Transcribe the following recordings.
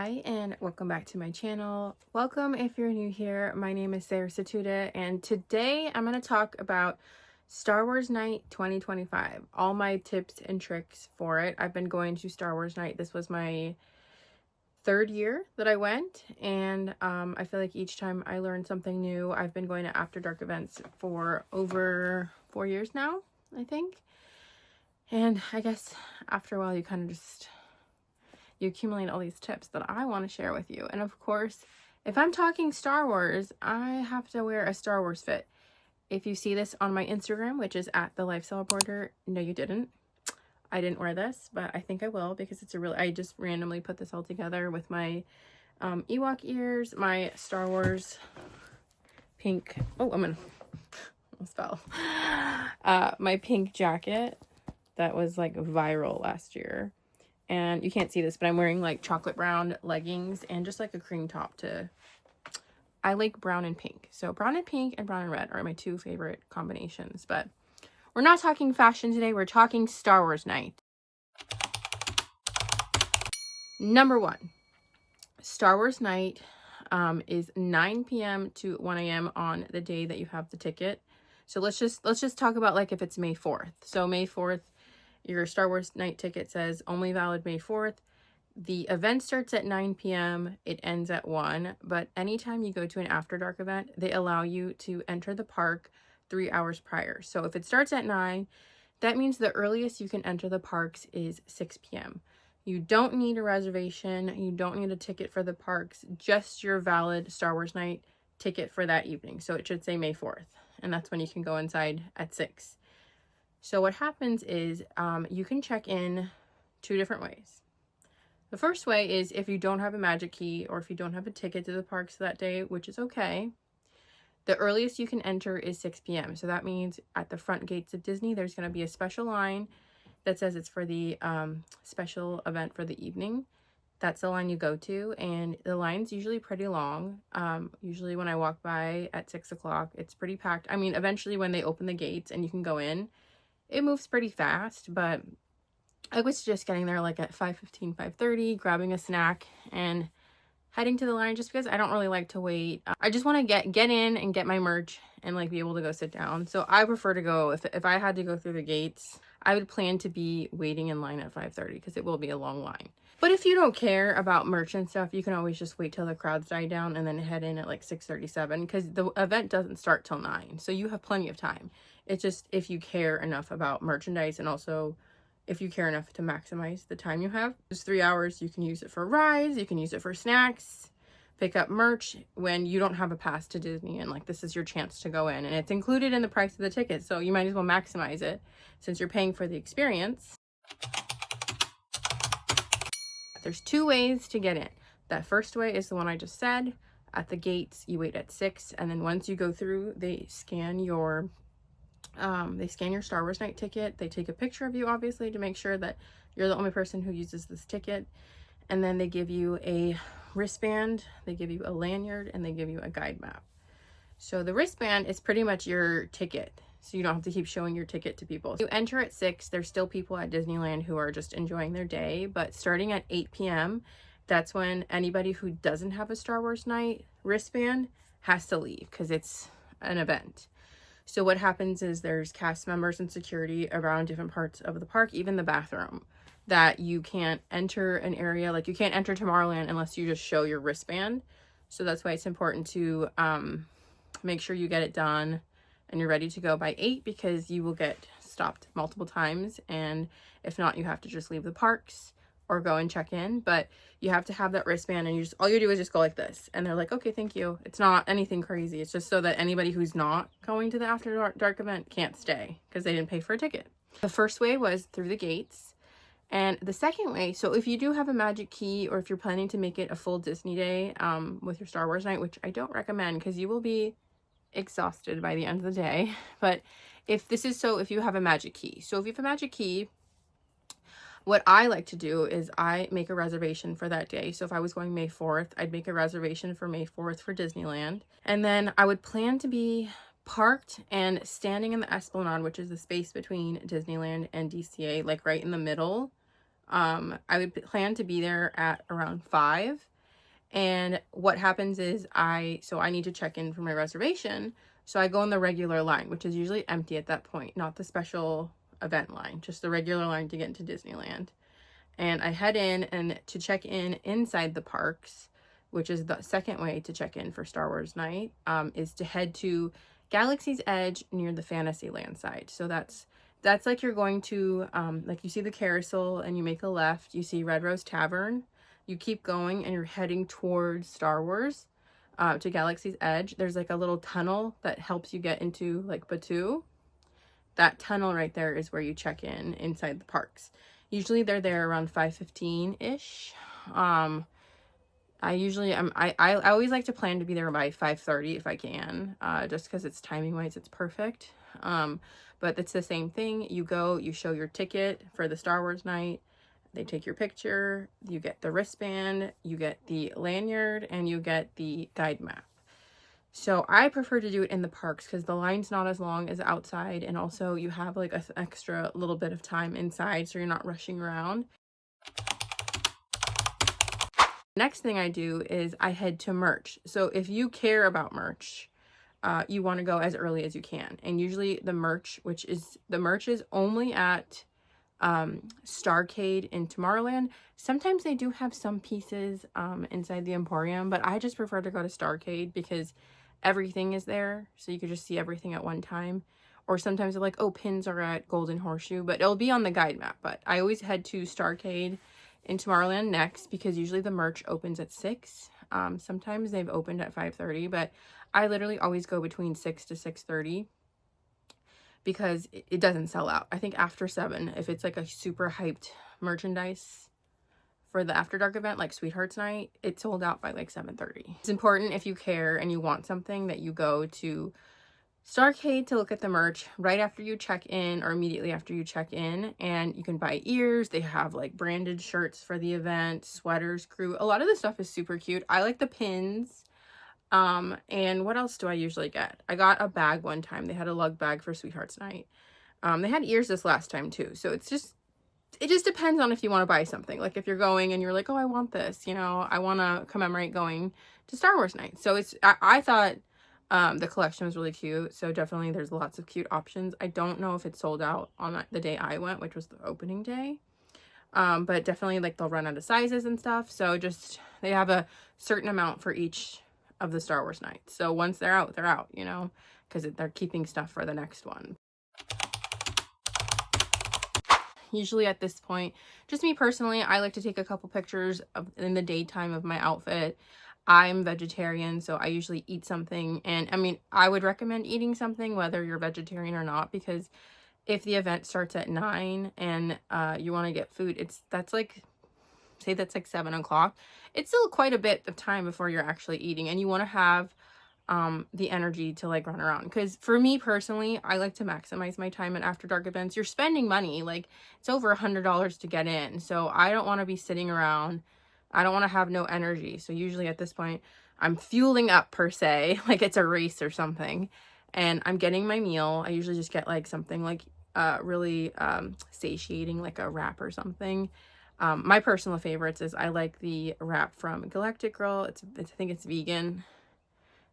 Hi and welcome back to my channel. Welcome if you're new here. My name is Sarah Satuda and today I'm going to talk about Star Wars Night 2025. All my tips and tricks for it. I've been going to Star Wars Night. This was my third year that I went, and I feel like each time I learned something new. I've been going to After Dark events for over 4 years now, I think. And I guess after a while you kind of you accumulate all these tips that I want to share with you. And of course, if I'm talking Star Wars, I have to wear a Star Wars fit. If you see this on my Instagram, which is at the Lifestyle Reporter, no you didn't. I didn't wear this, but I think I will because it's I just randomly put this all together with my Ewok ears, my Star Wars pink, I'm gonna spell, my pink jacket that was like viral last year. And you can't see this, but I'm wearing like chocolate brown leggings and just like a cream top I like brown and pink. So brown and pink and brown and red are my two favorite combinations. But we're not talking fashion today. We're talking Star Wars Night. Number one, Star Wars Night is 9 p.m. to 1 a.m. on the day that you have the ticket. So let's just talk about like if it's May 4th. So May 4th, your Star Wars Night ticket says only valid May 4th. The event starts at 9 p.m. It ends at 1. But anytime you go to an After Dark event, they allow you to enter the park 3 hours prior. So if it starts at 9, that means the earliest you can enter the parks is 6 p.m. You don't need a reservation. You don't need a ticket for the parks. Just your valid Star Wars Night ticket for that evening. So it should say May 4th. And that's when you can go inside at 6. So what happens is you can check in 2 different ways. The first way is if you don't have a magic key or if you don't have a ticket to the parks that day, which is okay. The earliest you can enter is 6 p.m. So that means at the front gates of Disney, there's going to be a special line that says it's for the special event for the evening. That's the line you go to, and the line's usually pretty long. Usually when I walk by at 6 o'clock, it's pretty packed. I mean, eventually when they open the gates and you can go in, it moves pretty fast, but I was just getting there like at 5:15, 5:30, grabbing a snack and heading to the line just because I don't really like to wait. I just want to get in and get my merch and like be able to go sit down. So I prefer to go, if I had to go through the gates, I would plan to be waiting in line at 5:30 because it will be a long line. But if you don't care about merch and stuff, you can always just wait till the crowds die down and then head in at like 6:37 because the event doesn't start till 9. So you have plenty of time. It's just if you care enough about merchandise and also if you care enough to maximize the time you have. It's 3 hours. You can use it for rides. You can use it for snacks, pick up merch when you don't have a pass to Disney. And like, this is your chance to go in and it's included in the price of the ticket. So you might as well maximize it since you're paying for the experience. There's 2 ways to get in. That first way is the one I just said. At the gates, you wait at 6. And then once you go through, they scan your Star Wars Night ticket. They take a picture of you, obviously, to make sure that you're the only person who uses this ticket. And then they give you a wristband, they give you a lanyard, and they give you a guide map. So the wristband is pretty much your ticket. So you don't have to keep showing your ticket to people. You enter at 6. There's still people at Disneyland who are just enjoying their day. But starting at 8 p.m., that's when anybody who doesn't have a Star Wars Night wristband has to leave because it's an event. So what happens is there's cast members and security around different parts of the park, even the bathroom, that you can't enter an area. Like you can't enter Tomorrowland unless you just show your wristband. So that's why it's important to make sure you get it done and you're ready to go by 8 because you will get stopped multiple times. And if not, you have to just leave the parks or go and check in. But you have to have that wristband and all you do is just go like this. And they're like, okay, thank you. It's not anything crazy. It's just so that anybody who's not going to the After Dark event can't stay because they didn't pay for a ticket. The first way was through the gates. And the second way, so if you do have a magic key or if you're planning to make it a full Disney day with your Star Wars Night, which I don't recommend because you will be exhausted by the end of the day. But if you have a magic key. So if you have a magic key, what I like to do is I make a reservation for that day. So if I was going May 4th, I'd make a reservation for May 4th for Disneyland. And then I would plan to be parked and standing in the Esplanade, which is the space between Disneyland and DCA, like right in the middle. I would plan to be there at around 5 And what happens is I need to check in for my reservation. So I go on the regular line, which is usually empty at that point, not the special event line, just the regular line to get into Disneyland. And I head in, and to check in inside the parks, which is the second way to check in for Star Wars Night, is to head to Galaxy's Edge near the Fantasyland side. So that's like you're going to, like you see the carousel and you make a left, you see Red Rose Tavern, you keep going and you're heading towards Star Wars, to Galaxy's Edge. There's like a little tunnel that helps you get into like Batuu. That tunnel right there is where you check in inside the parks. Usually they're there around 5:15-ish. I always like to plan to be there by 5:30 if I can, just because it's timing wise, it's perfect. But it's the same thing. You go, you show your ticket for the Star Wars night. They take your picture, you get the wristband, you get the lanyard, and you get the guide map. So I prefer to do it in the parks because the line's not as long as outside, and also you have like an extra little bit of time inside, so you're not rushing around. Next thing I do is I head to merch. So if you care about merch, you want to go as early as you can. And usually the merch is only at Starcade in Tomorrowland. Sometimes they do have some pieces inside the Emporium, but I just prefer to go to Starcade because everything is there, so you could just see everything at one time. Or sometimes they're like, oh, pins are at Golden Horseshoe, but it'll be on the guide map. But I always head to Starcade in Tomorrowland next because usually the merch opens at 6. Sometimes they've opened at 5:30, but I literally always go between 6 to 6:30 because it doesn't sell out. I think after 7, if it's like a super hyped merchandise for the After Dark event, like Sweethearts Night, it's sold out by like 7:30. It's important, if you care and you want something, that you go to Starcade to look at the merch right after you check in or immediately after you check in, and you can buy ears. They have like branded shirts for the event, sweaters, crew. A lot of the stuff is super cute. I like the pins. And what else do I usually get? I got a bag one time. They had a lug bag for Sweethearts Night. They had ears this last time too. So it just depends on if you want to buy something. Like if you're going and you're like, oh, I want this, I want to commemorate going to Star Wars Night. So I thought the collection was really cute. So definitely there's lots of cute options. I don't know if it's sold out on the day I went, which was the opening day. But definitely like they'll run out of sizes and stuff. So just, they have a certain amount for each of the Star Wars nights. So once they're out, because they're keeping stuff for the next one. Usually at this point, just me personally, I like to take a couple pictures in the daytime of my outfit. I'm vegetarian, so I usually eat something. And I mean, I would recommend eating something whether you're vegetarian or not, because if the event starts at 9 and you want to get food, that's like 7 o'clock. It's still quite a bit of time before you're actually eating, and you want to have the energy to like run around. Because for me personally, I like to maximize my time at After Dark events. You're spending money, like it's over $100 to get in, so I don't want to be sitting around. I don't want to have no energy. So usually at this point, I'm fueling up per se, like it's a race or something, and I'm getting my meal. I usually just get like something like really satiating, like a wrap or something. My personal favorites is I like the wrap from Galactic Girl. I think it's vegan.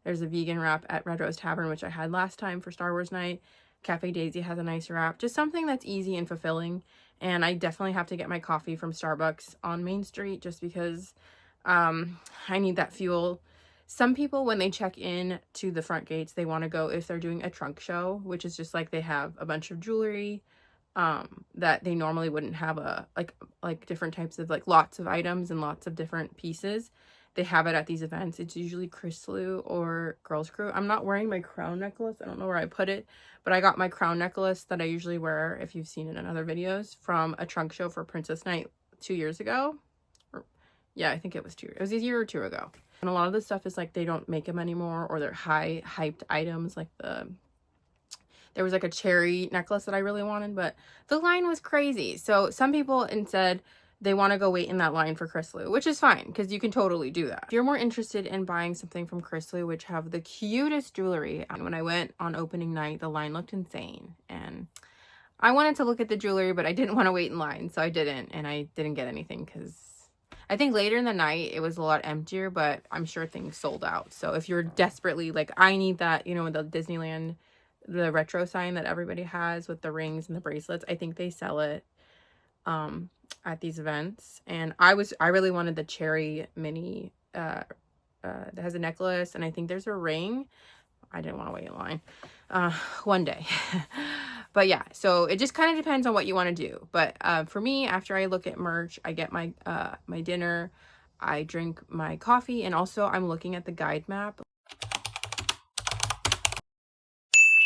There's a vegan wrap at Red Rose Tavern, which I had last time for Star Wars Night. Cafe Daisy has a nice wrap. Just something that's easy and fulfilling. And I definitely have to get my coffee from Starbucks on Main Street just because I need that fuel. Some people, when they check in to the front gates, they want to go if they're doing a trunk show, which is just like they have a bunch of jewelry that they normally wouldn't have, like different types of like lots of items and lots of different pieces. They have it at these events. It's usually Chrysalu or Girls Crew. I'm not wearing my crown necklace. I don't know where I put it, but I got my crown necklace that I usually wear, if you've seen it in other videos, from a trunk show for Princess Night 2 years ago. Yeah, I think it was 2 years. It was a year or two ago. And a lot of the stuff is like they don't make them anymore, or they're hyped items. Like there was like a cherry necklace that I really wanted, but the line was crazy. So some people instead, they want to go wait in that line for Chrysalu, which is fine because you can totally do that. If you're more interested in buying something from Chrysalu, which have the cutest jewelry, and when I went on opening night, the line looked insane. And I wanted to look at the jewelry, but I didn't want to wait in line, so I didn't. And I didn't get anything because I think later in the night, it was a lot emptier, but I'm sure things sold out. So if you're desperately like, I need that, you know, the Disneyland, the retro sign that everybody has with the rings and the bracelets, I think they sell it at these events. And I really wanted the cherry mini that has a necklace, and I think there's a ring. I didn't want to wait in line one day. But yeah, so it just kind of depends on what you want to do. But for me, after I look at merch, I get my my dinner, I drink my coffee, and also I'm looking at the guide map.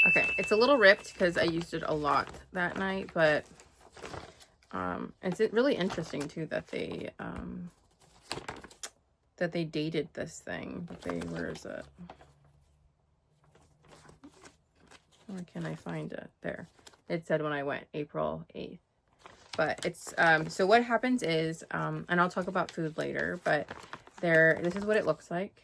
Okay, it's a little ripped because I used it a lot that night, but it's really interesting too that they dated this thing. Where is it? Where can I find it? There. It said when I went, April 8th. But it's, so what happens is, and I'll talk about food later, but this is what it looks like.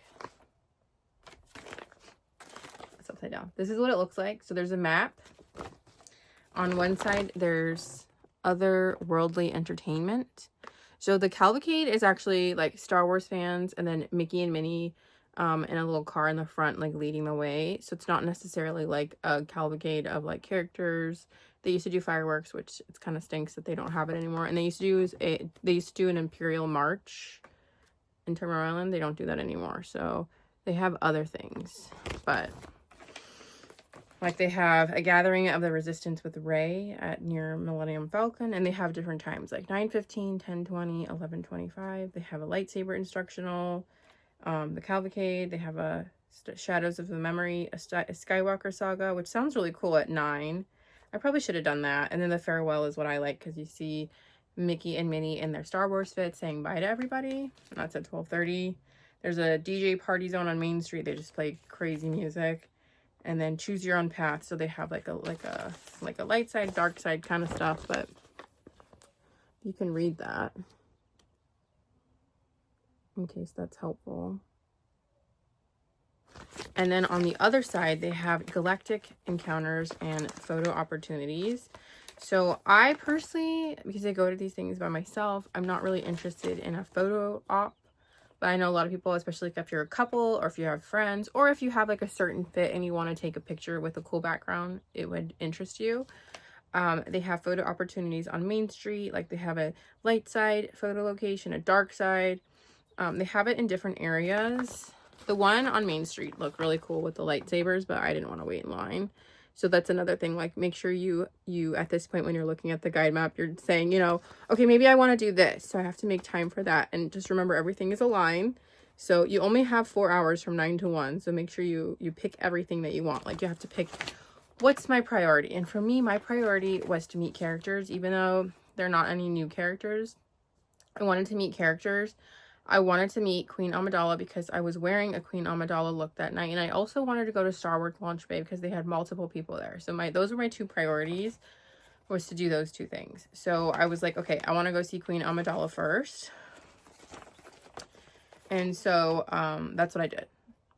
It's upside down. This is what it looks like. So there's a map. On one side, there's otherworldly entertainment. So the cavalcade is actually like Star Wars fans, and then Mickey and Minnie in a little car in the front, like leading the way. So it's not necessarily like a cavalcade of like characters. They used to do fireworks, which it's kind of stinks that they don't have it anymore. And they used to do an Imperial March in Tomorrowland. They don't do that anymore. So they have other things, but like they have a gathering of the Resistance with Rey at near Millennium Falcon, and they have different times like 9:15, 10:20, 11:25. They have a lightsaber instructional. The Cavalcade, they have a Shadows of the Memory, a Skywalker Saga, which sounds really cool at 9. I probably should have done that. And then the farewell is what I like, because you see Mickey and Minnie in their Star Wars fit saying bye to everybody. And that's at 12:30. There's a DJ party zone on Main Street. They just play crazy music. And then choose your own path. So they have like a light side, dark side kind of stuff, but you can read that in case that's helpful. And then on the other side, they have galactic encounters and photo opportunities. So I personally, because I go to these things by myself, I'm not really interested in a photo op. But I know a lot of people, especially if you're a couple or if you have friends, or if you have like a certain fit and you want to take a picture with a cool background, it would interest you. They have photo opportunities on Main Street. Like they have a light side photo location, a dark side. They have it in different areas. The one on Main Street looked really cool with the lightsabers, but I didn't want to wait in line. So that's another thing. Like, make sure you at this point when you're looking at the guide map, you're saying, you know, okay, maybe I want to do this, so I have to make time for that. And just remember, everything is a line. So you only have 4 hours from 9 to 1. So make sure you pick everything that you want. Like, you have to pick what's my priority. And for me, my priority was to meet characters, even though they're not any new characters. I wanted to meet characters. I wanted to meet Queen Amidala because I was wearing a Queen Amidala look that night. And I also wanted to go to Star Wars Launch Bay because they had multiple people there. So those were my 2 priorities, was to do those 2 things. So I was like, okay, I want to go see Queen Amidala first. And so that's what I did.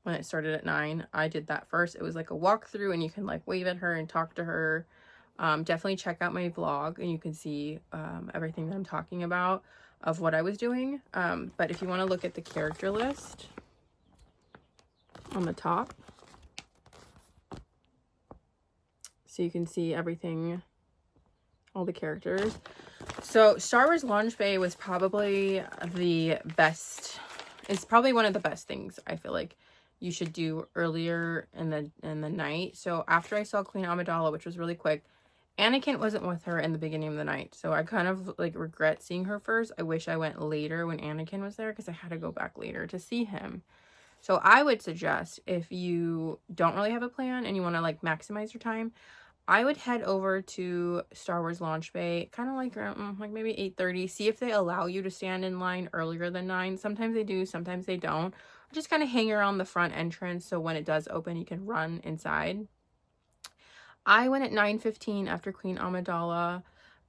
When it started at 9, I did that first. It was like a walkthrough, and you can like wave at her and talk to her. Definitely check out my vlog, and you can see everything that I'm talking about of what I was doing. But if you want to look at the character list on the top, so you can see everything, all the characters. So Star Wars Launch Bay was probably the best. It's probably one of the best things I feel like you should do earlier in the night. So after I saw Queen Amidala, which was really quick, Anakin wasn't with her in the beginning of the night, so I kind of like regret seeing her first. I wish I went later when Anakin was there, because I had to go back later to see him. So I would suggest, if you don't really have a plan and you want to like maximize your time, I would head over to Star Wars Launch Bay, kind of like around like maybe 8:30. See if they allow you to stand in line earlier than 9. Sometimes they do, sometimes they don't. Just kind of hang around the front entrance, so when it does open, you can run inside. I went at 9:15 after Queen Amidala,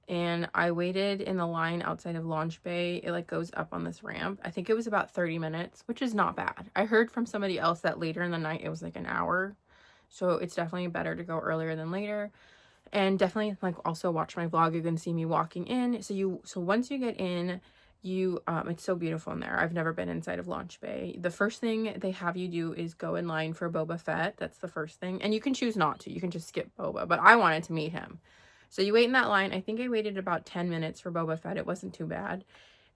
and I waited in the line outside of Launch Bay. It like goes up on this ramp. I think it was about 30 minutes, which is not bad. I heard from somebody else that later in the night it was like an hour. So it's definitely better to go earlier than later. And definitely like also watch my vlog. You can see me walking in. So once you get in, you it's so beautiful in there. I've never been inside of Launch Bay. The first thing they have you do is go in line for Boba Fett. That's the first thing, and you can choose not to. You can just skip Boba, but I wanted to meet him, so you wait in that line. I think I waited about 10 minutes for Boba Fett. It wasn't too bad.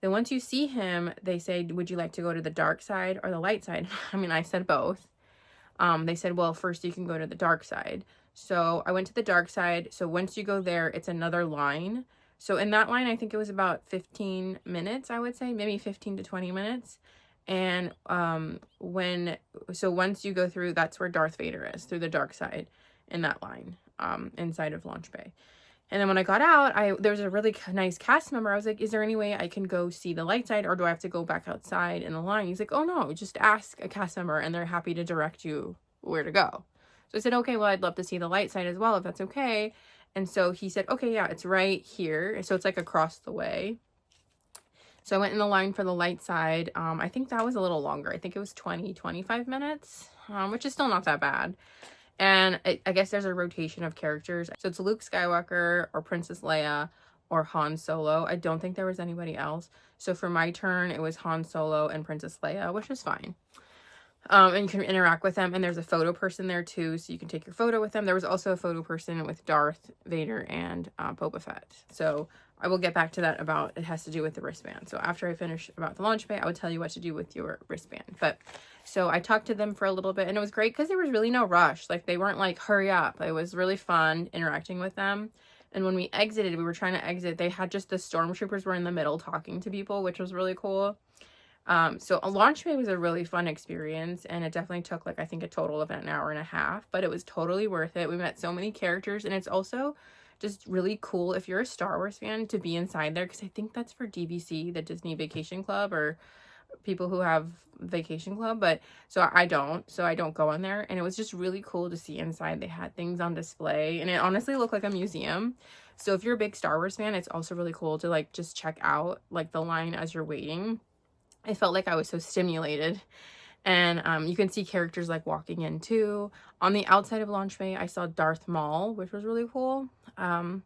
Then once you see him, they say, would you like to go to the dark side or the light side? I mean, I said both. They said, well, first you can go to the dark side. So I went to the dark side. So once you go there, it's another line. So in that line, I think it was about 15 minutes, I would say, maybe 15 to 20 minutes. And so once you go through, that's where Darth Vader is, through the dark side in that line, inside of Launch Bay. And then when I got out, there was a really nice cast member. I was like, is there any way I can go see the light side, or do I have to go back outside in the line? He's like, oh no, just ask a cast member and they're happy to direct you where to go. So I said, okay, well, I'd love to see the light side as well, if that's okay. And so he said, okay, yeah, it's right here. So it's like across the way. So I went in the line for the light side. I think that was a little longer. I think it was 25 minutes, which is still not that bad. And I guess there's a rotation of characters. So it's Luke Skywalker or Princess Leia or Han Solo. I don't think there was anybody else. So for my turn, it was Han Solo and Princess Leia, which is fine. And you can interact with them. And there's a photo person there too, so you can take your photo with them. There was also a photo person with Darth Vader and Boba Fett. So I will get back to that about, it has to do with the wristband. So after I finish about the Launch Bay, I would tell you what to do with your wristband. But so I talked to them for a little bit, and it was great because there was really no rush. Like, they weren't like, hurry up. It was really fun interacting with them. And when we exited, we were trying to exit, they had just the stormtroopers were in the middle talking to people, which was really cool. So a Launch Bay was a really fun experience, and it definitely took, like, I think a total of an hour and a half, but it was totally worth it. We met so many characters, and it's also just really cool if you're a Star Wars fan to be inside there, because I think that's for DVC, the Disney Vacation Club, or people who have Vacation Club, but so I don't go in there. And it was just really cool to see inside. They had things on display, and it honestly looked like a museum. So if you're a big Star Wars fan, it's also really cool to, like, just check out, like, the line as you're waiting. I felt like I was so stimulated. And you can see characters, like, walking in too. On the outside of Launch Bay, I saw Darth Maul, which was really cool. And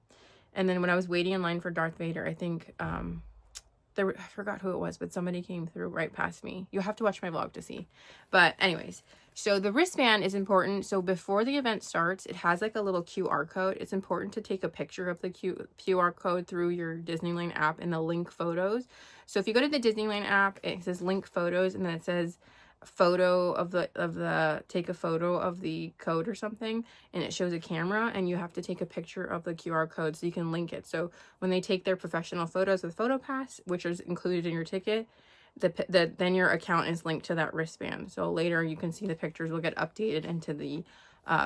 then when I was waiting in line for Darth Vader, I think I forgot who it was, but somebody came through right past me. You'll have to watch my vlog to see. But anyways, so the wristband is important. So before the event starts, it has like a little QR code. It's important to take a picture of the QR code through your Disneyland app in the link photos. So if you go to the Disneyland app, it says link photos, and then it says photo of the take a photo of the code or something, and it shows a camera, and you have to take a picture of the QR code so you can link it. So when they take their professional photos with PhotoPass, which is included in your ticket, then your account is linked to that wristband. So later you can see the pictures will get updated into the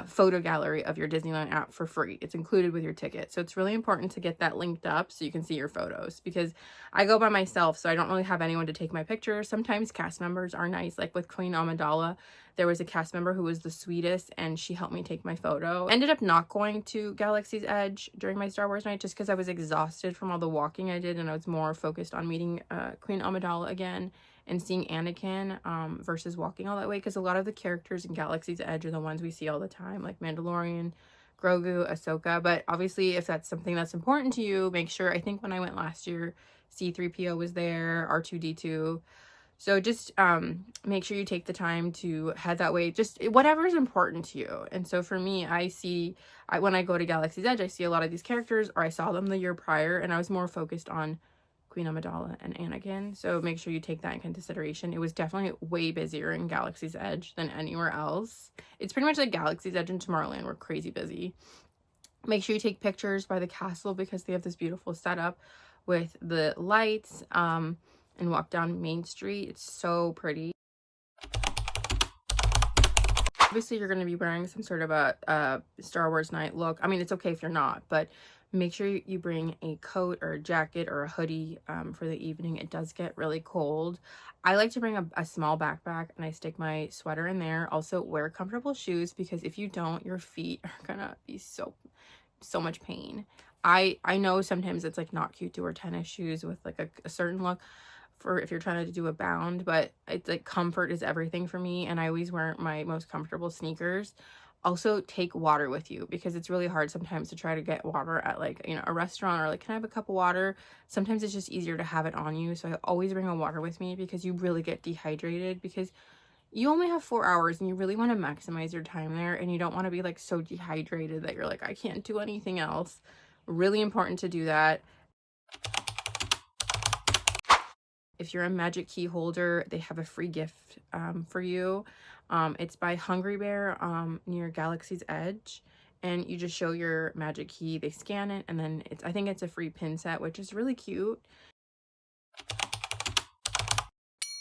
photo gallery of your Disneyland app for free. It's included with your ticket. So it's really important to get that linked up so you can see your photos, because I go by myself, so I don't really have anyone to take my pictures. Sometimes cast members are nice. Like with Queen Amidala, there was a cast member who was the sweetest, and she helped me take my photo. Ended up not going to Galaxy's Edge during my Star Wars night just because I was exhausted from all the walking I did, and I was more focused on meeting Queen Amidala again and seeing Anakin versus walking all that way, because a lot of the characters in Galaxy's Edge are the ones we see all the time, like Mandalorian, Grogu, Ahsoka. But obviously, if that's something that's important to you, make sure, I think when I went last year, C-3PO was there, R2-D2. So just make sure you take the time to head that way, just whatever is important to you. And so for me, when I go to Galaxy's Edge, I see a lot of these characters, or I saw them the year prior, and I was more focused on Queen Amidala and Anakin. So make sure you take that in consideration. It was definitely way busier in Galaxy's Edge than anywhere else. It's pretty much like Galaxy's Edge and Tomorrowland. We're crazy busy. Make sure you take pictures by the castle, because they have this beautiful setup with the lights, and walk down Main Street. It's so pretty. Obviously, you're going to be wearing some sort of a Star Wars night look. I mean, it's okay if you're not, but make sure you bring a coat or a jacket or a hoodie for the evening. It does get really cold. I like to bring a small backpack, and I stick my sweater in there. Also, wear comfortable shoes, because if you don't, your feet are gonna be so much pain. I know sometimes it's like not cute to wear tennis shoes with like a certain look for if you're trying to do a bound, but it's like comfort is everything for me, and I always wear my most comfortable sneakers. Also take water with you, because it's really hard sometimes to try to get water at like, you know, a restaurant, or like, can I have a cup of water? Sometimes it's just easier to have it on you. So I always bring a water with me, because you really get dehydrated, because you only have 4 hours and you really want to maximize your time there, and you don't want to be like so dehydrated that you're like, I can't do anything else. Really important to do that. If you're a Magic Key holder, they have a free gift for you. It's by Hungry Bear near Galaxy's Edge. And you just show your Magic Key, they scan it, and then I think it's a free pin set, which is really cute.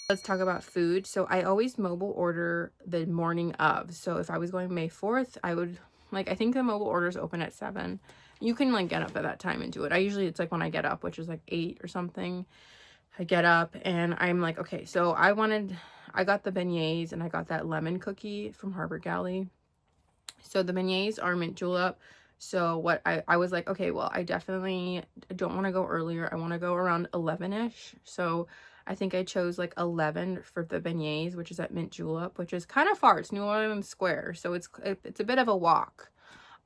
Let's talk about food. So I always mobile order the morning of. So if I was going May 4th, I would, like, I think the mobile orders open at 7. You can like get up at that time and do it. It's like when I get up, which is like 8 or something. I get up and I'm like, okay, so I got the beignets, and I got that lemon cookie from Harbor Galley. So the beignets are mint julep. So what I was like, okay, well, I definitely don't want to go earlier. I want to go around 11ish. So I think I chose like 11 for the beignets, which is at mint julep, which is kind of far. It's New Orleans Square, so it's a bit of a walk.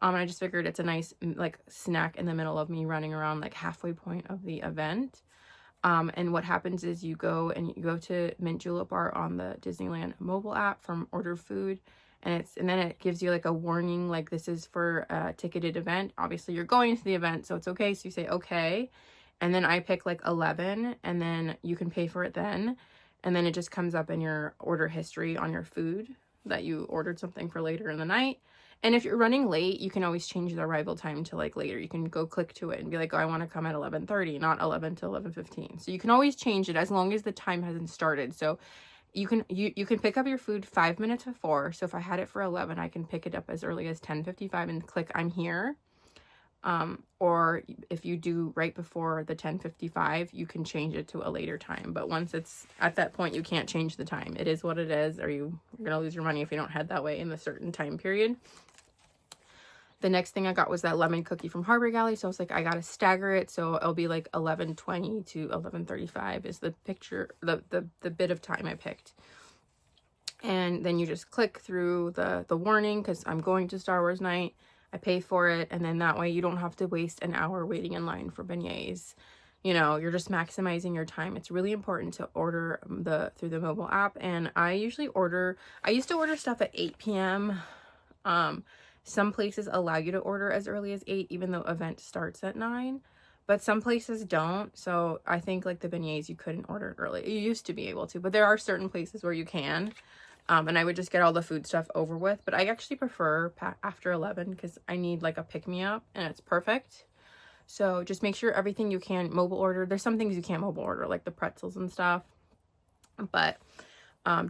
And I just figured it's a nice like snack in the middle of me running around like halfway point of the event. And what happens is you go to Mint Julep Bar on the Disneyland mobile app from Order Food, and then it gives you like a warning, like this is for a ticketed event. Obviously you're going to the event, so it's okay. So you say okay, and then I pick like 11, and then you can pay for it then, and then it just comes up in your order history on your food that you ordered something for later in the night. And if you're running late, you can always change the arrival time to like later. You can go click to it and be like, oh, I want to come at 11:30, not 11 to 11:15. So you can always change it as long as the time hasn't started. So you can pick up your food 5 minutes before. So if I had it for 11, I can pick it up as early as 10:55 and click I'm here. Or if you do right before the 10:55, you can change it to a later time. But once it's at that point, you can't change the time. It is what it is, or you're gonna lose your money if you don't head that way in a certain time period. The next thing I got was that lemon cookie from Harbor Galley. So I was like, I gotta stagger it. So it'll be like 11:20 to 11:35 is the bit of time I picked. And then you just click through the warning, because I'm going to Star Wars Night. I pay for it, and then that way you don't have to waste an hour waiting in line for beignets. You know, you're just maximizing your time. It's really important to order through the mobile app. And I used to order stuff at 8 p.m. Some places allow you to order as early as 8, even though event starts at 9. But some places don't. So I think like the beignets, you couldn't order early. You used to be able to, but there are certain places where you can. And I would just get all the food stuff over with. But I actually prefer after 11, because I need like a pick-me-up, and it's perfect. So just make sure everything you can mobile order. There's some things you can't mobile order, like the pretzels and stuff. But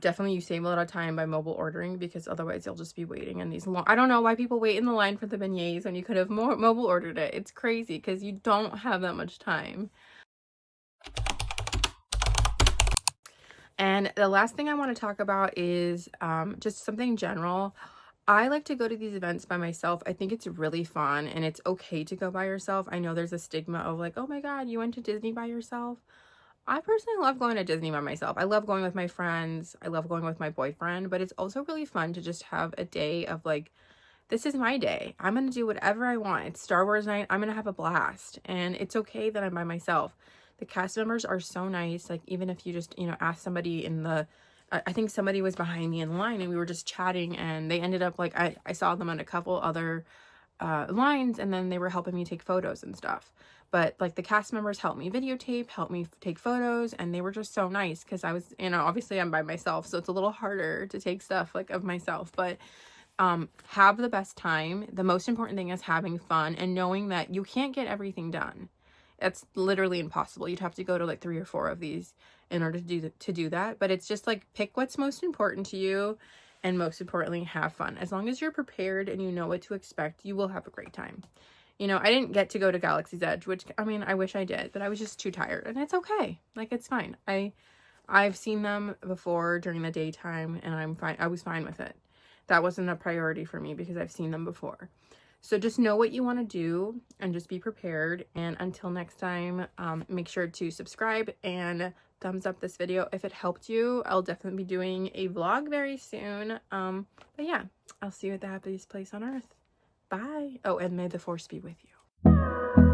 definitely you save a lot of time by mobile ordering, because otherwise you'll just be waiting in these long... I don't know why people wait in the line for the beignets when you could have mobile ordered it. It's crazy, because you don't have that much time. And the last thing I want to talk about is just something general. I like to go to these events by myself. I think it's really fun, and it's okay to go by yourself. I know there's a stigma of like, oh my God, you went to Disney by yourself. I personally love going to Disney by myself. I love going with my friends. I love going with my boyfriend, but it's also really fun to just have a day of like, this is my day. I'm going to do whatever I want. It's Star Wars night. I'm going to have a blast, and it's okay that I'm by myself. The cast members are so nice. Like, even if you just, you know, ask somebody I think somebody was behind me in line, and we were just chatting, and they ended up like, I saw them on a couple other lines, and then they were helping me take photos and stuff. But like the cast members helped me videotape, helped me take photos, and they were just so nice, because I was, you know, obviously I'm by myself, so it's a little harder to take stuff like of myself. But have the best time. The most important thing is having fun and knowing that you can't get everything done. That's literally impossible. You'd have to go to like 3 or 4 of these in order to do that. But it's just like, pick what's most important to you, and most importantly, have fun. As long as you're prepared and you know what to expect, you will have a great time. You know, I didn't get to go to Galaxy's Edge, which, I mean, I wish I did, but I was just too tired, and it's okay. Like, it's fine. I've seen them before during the daytime, and I'm fine. I was fine with it. That wasn't a priority for me, because I've seen them before. So just know what you want to do, and just be prepared. And until next time, make sure to subscribe and thumbs up this video if it helped you. I'll definitely be doing a vlog very soon. But yeah, I'll see you at the happiest place on earth. Bye. Oh, and may the force be with you.